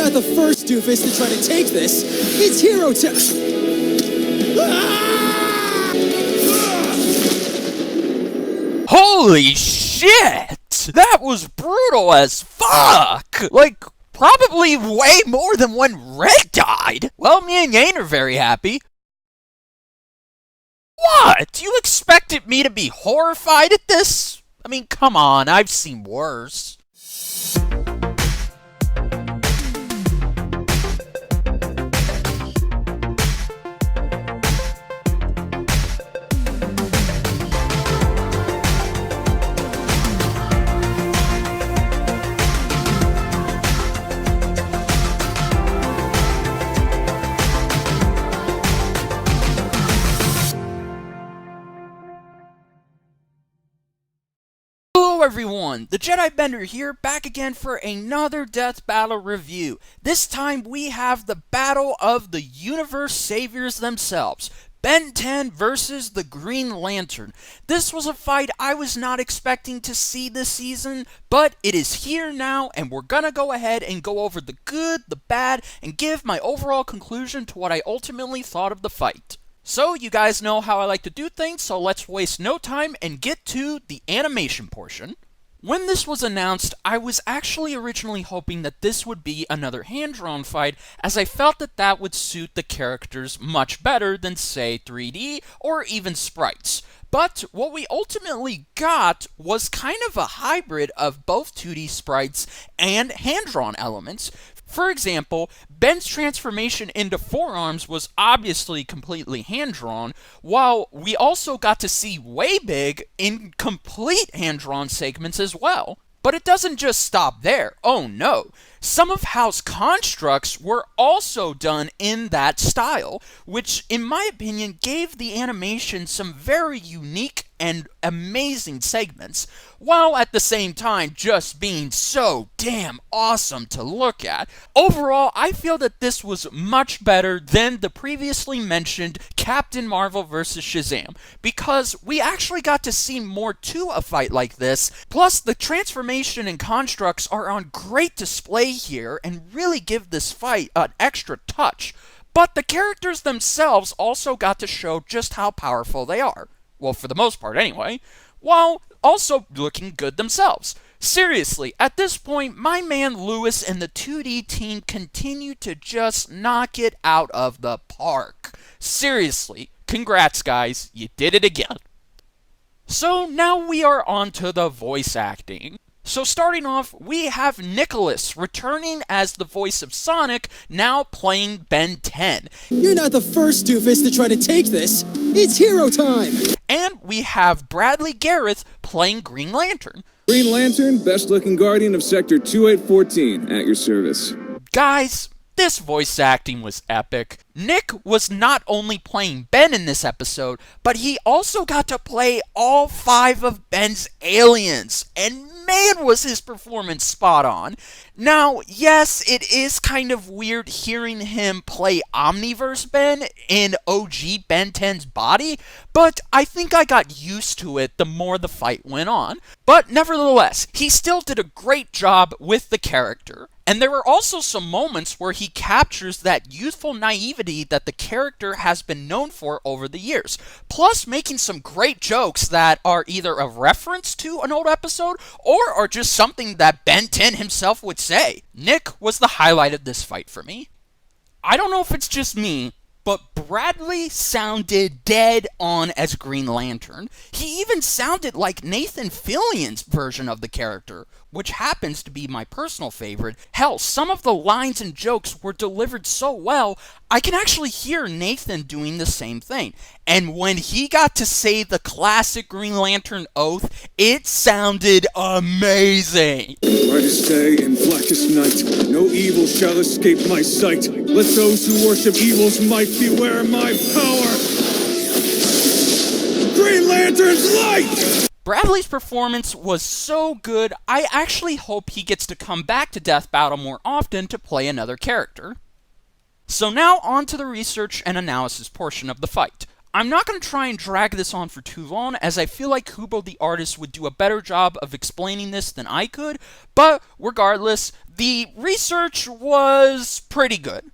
not the first doofus to try to take this. It's hero time. Holy shit! That was brutal as fuck! Like, probably way more than when Red died! Well, me and Yane are very happy. What? You expected me to be horrified at this? I mean, come on, I've seen worse. Hello everyone, the Jedi Bender here, back again for another Death Battle review. This time we have the battle of the universe saviors themselves, Ben 10 versus the Green Lantern. This was a fight I was not expecting to see this season, but it is here now, and we're gonna go ahead and go over the good, the bad, and give my overall conclusion to what I ultimately thought of the fight. So, you guys know how I like to do things, so let's waste no time and get to the animation portion. When this was announced, I was actually originally hoping that this would be another hand-drawn fight, as I felt that that would suit the characters much better than, say, 3D or even sprites. But what we ultimately got was kind of a hybrid of both 2D sprites and hand-drawn elements. For example, Ben's transformation into forearms was obviously completely hand-drawn, while we also got to see Waybig in complete hand-drawn segments as well. But it doesn't just stop there. Oh no. Some of Hal's constructs were also done in that style, which in my opinion gave the animation some very unique and amazing segments, while at the same time just being so damn awesome to look at. Overall, I feel that this was much better than the previously mentioned Captain Marvel vs. Shazam, because we actually got to see more to a fight like this, plus the transformation and constructs are on great display here and really give this fight an extra touch. But the characters themselves also got to show just how powerful they are. Well, for the most part anyway, while also looking good themselves. Seriously, at this point, my man Lewis and the 2D team continue to just knock it out of the park. Seriously, congrats guys, you did it again. So now we are on to the voice acting. So starting off, we have Nicholas returning as the voice of Sonic, now playing Ben 10. You're not the first doofus to try to take this. It's hero time. And we have Bradley Gareth playing Green Lantern. Green Lantern, best-looking guardian of Sector 2814, at your service. Guys, this voice acting was epic. Nick was not only playing Ben in this episode, but he also got to play all 5 of Ben's aliens, and man was his performance spot on. Now, yes, it is kind of weird hearing him play Omniverse Ben in OG Ben 10's body, but I think I got used to it the more the fight went on. But nevertheless, he still did a great job with the character. And there were also some moments where he captures that youthful naivety that the character has been known for over the years, plus making some great jokes that are either a reference to an old episode or are just something that Ben 10 himself would say. Nick was the highlight of this fight for me. I don't know if it's just me, but Bradley sounded dead on as Green Lantern. He even sounded like Nathan Fillion's version of the character, which happens to be my personal favorite. Hell, some of the lines and jokes were delivered so well, I can actually hear Nathan doing the same thing. And when he got to say the classic Green Lantern oath, it sounded amazing. Brightest day and blackest night, no evil shall escape my sight. Let those who worship evil's might beware my power. Green Lantern's light! Bradley's performance was so good, I actually hope he gets to come back to Death Battle more often to play another character. So now on to the research and analysis portion of the fight. I'm not going to try and drag this on for too long, as I feel like Kubo the artist would do a better job of explaining this than I could, but regardless, The research was pretty good.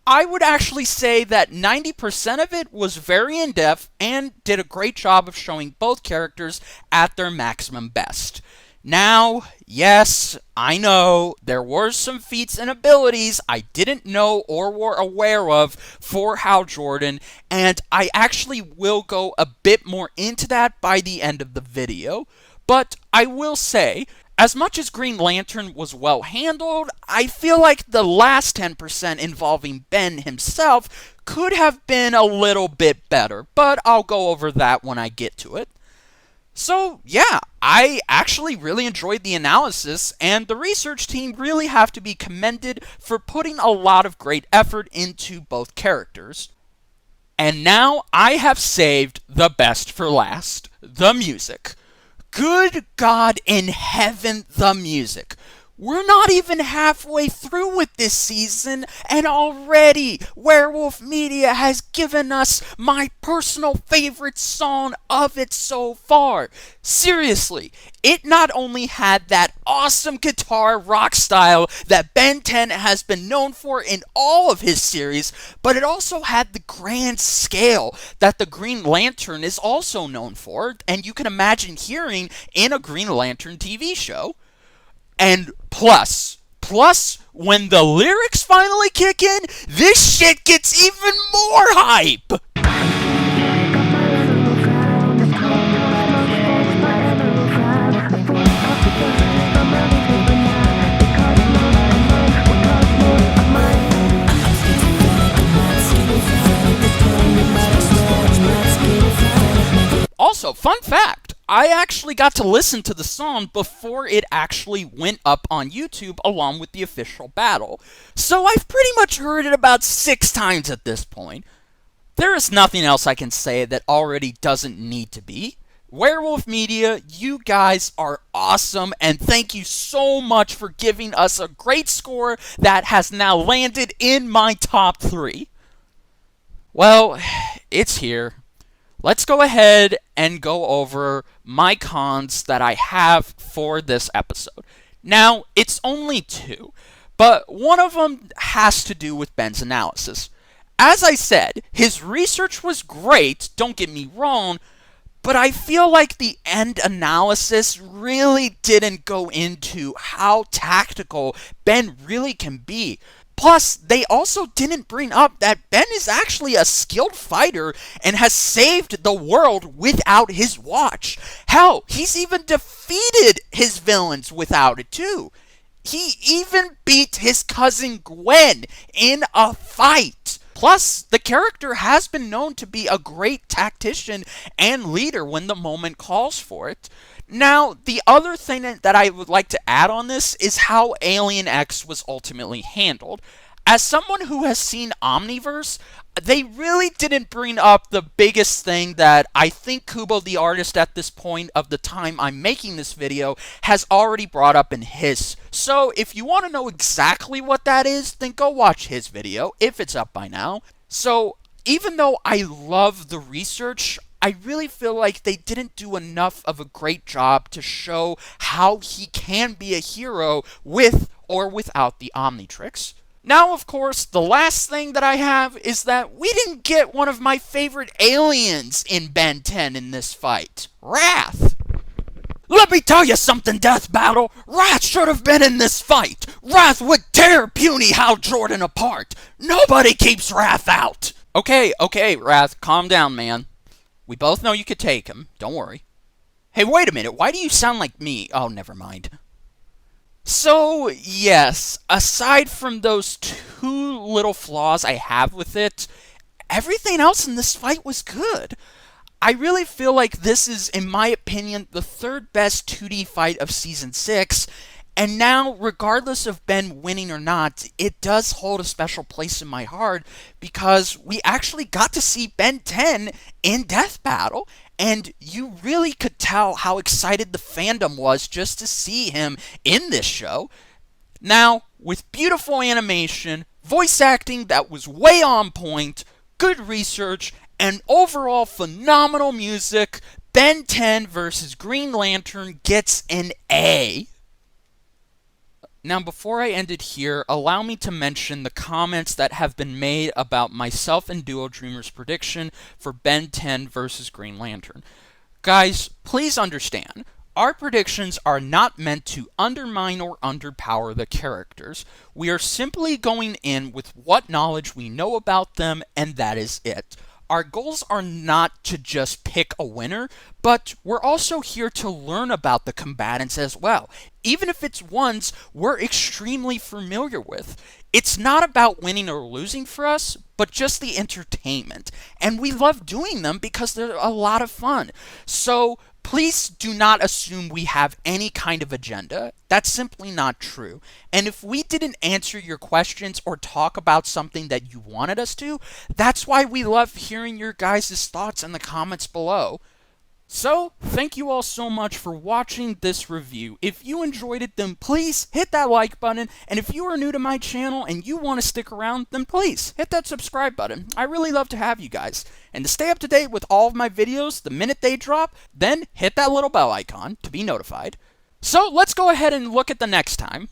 I would actually say that 90% of it was very in-depth and did a great job of showing both characters at their maximum best. Now, yes, I know there were some feats and abilities I didn't know or were aware of for Hal Jordan, and I actually will go a bit more into that by the end of the video. But I will say, as much as Green Lantern was well handled, I feel like the last 10% involving Ben himself could have been a little bit better, but I'll go over that when I get to it. So yeah, I actually really enjoyed the analysis, and the research team really have to be commended for putting a lot of great effort into both characters. And now I have saved the best for last, the music. Good God in heaven, the music. We're not even halfway through with this season, and already Werewolf Media has given us my personal favorite song of it so far. Seriously, it not only had that awesome guitar rock style that Ben 10 has been known for in all of his series, but it also had the grand scale that the Green Lantern is also known for, and you can imagine hearing in a Green Lantern TV show. And plus, when the lyrics finally kick in, this shit gets even more hype! Also, fun fact, I actually got to listen to the song before it actually went up on YouTube along with the official battle. So I've pretty much heard it about 6 times at this point. There is nothing else I can say that already doesn't need to be. Werewolf Media, you guys are awesome, and thank you so much for giving us a great score that has now landed in my top 3. Well, it's here. Let's go ahead and go over my cons that I have for this episode. Now, it's only 2, but one of them has to do with Ben's analysis. As I said, his research was great, don't get me wrong, but I feel like the end analysis really didn't go into how tactical Ben really can be. Plus, they also didn't bring up that Ben is actually a skilled fighter and has saved the world without his watch. Hell, he's even defeated his villains without it too. He even beat his cousin Gwen in a fight. Plus, the character has been known to be a great tactician and leader when the moment calls for it. Now, the other thing that I would like to add on this is how Alien X was ultimately handled. As someone who has seen Omniverse, they really didn't bring up the biggest thing that I think Kubo, the artist at this point of the time I'm making this video, has already brought up in his. So, if you want to know exactly what that is, then go watch his video, if it's up by now. So, even though I love the research, I really feel like they didn't do enough of a great job to show how he can be a hero with or without the Omnitrix. Now, of course, the last thing that I have is that we didn't get one of my favorite aliens in Ben 10 in this fight, Wrath. Let me tell you something, Death Battle. Wrath should have been in this fight. Wrath would tear puny Hal Jordan apart. Nobody keeps Wrath out. Okay, Wrath, calm down, man. We both know you could take him. Don't worry. Hey, wait a minute. Why do you sound like me? Oh, never mind. So, yes, aside from those 2 little flaws I have with it, everything else in this fight was good. I really feel like this is, in my opinion, the 3rd best 2D fight of Season 6, and now, regardless of Ben winning or not, it does hold a special place in my heart because we actually got to see Ben 10 in Death Battle, and you really could tell how excited the fandom was just to see him in this show. Now, with beautiful animation, voice acting that was way on point, good research, and overall phenomenal music, Ben 10 versus Green Lantern gets an A. Now, before I end it here, allow me to mention the comments that have been made about myself and Duo Dreamer's prediction for Ben 10 versus Green Lantern. Guys, please understand, our predictions are not meant to undermine or underpower the characters. We are simply going in with what knowledge we know about them, and that is it. Our goals are not to just pick a winner, but we're also here to learn about the combatants as well, even if it's ones we're extremely familiar with. It's not about winning or losing for us, but just the entertainment. And we love doing them because they're a lot of fun. So please do not assume we have any kind of agenda. That's simply not true. And if we didn't answer your questions or talk about something that you wanted us to, that's why we love hearing your guys' thoughts in the comments below. So, thank you all so much for watching this review. If you enjoyed it, then please hit that like button. And if you are new to my channel and you want to stick around, then please hit that subscribe button. I really love to have you guys. And to stay up to date with all of my videos the minute they drop, then hit that little bell icon to be notified. So, let's go ahead and look at the next time.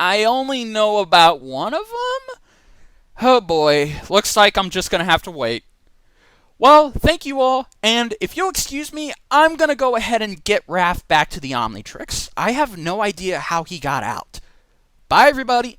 I only know about one of them? Oh boy, looks like I'm just gonna have to wait. Well, thank you all, and if you'll excuse me, I'm gonna go ahead and get Raph back to the Omnitrix. I have no idea how he got out. Bye, everybody!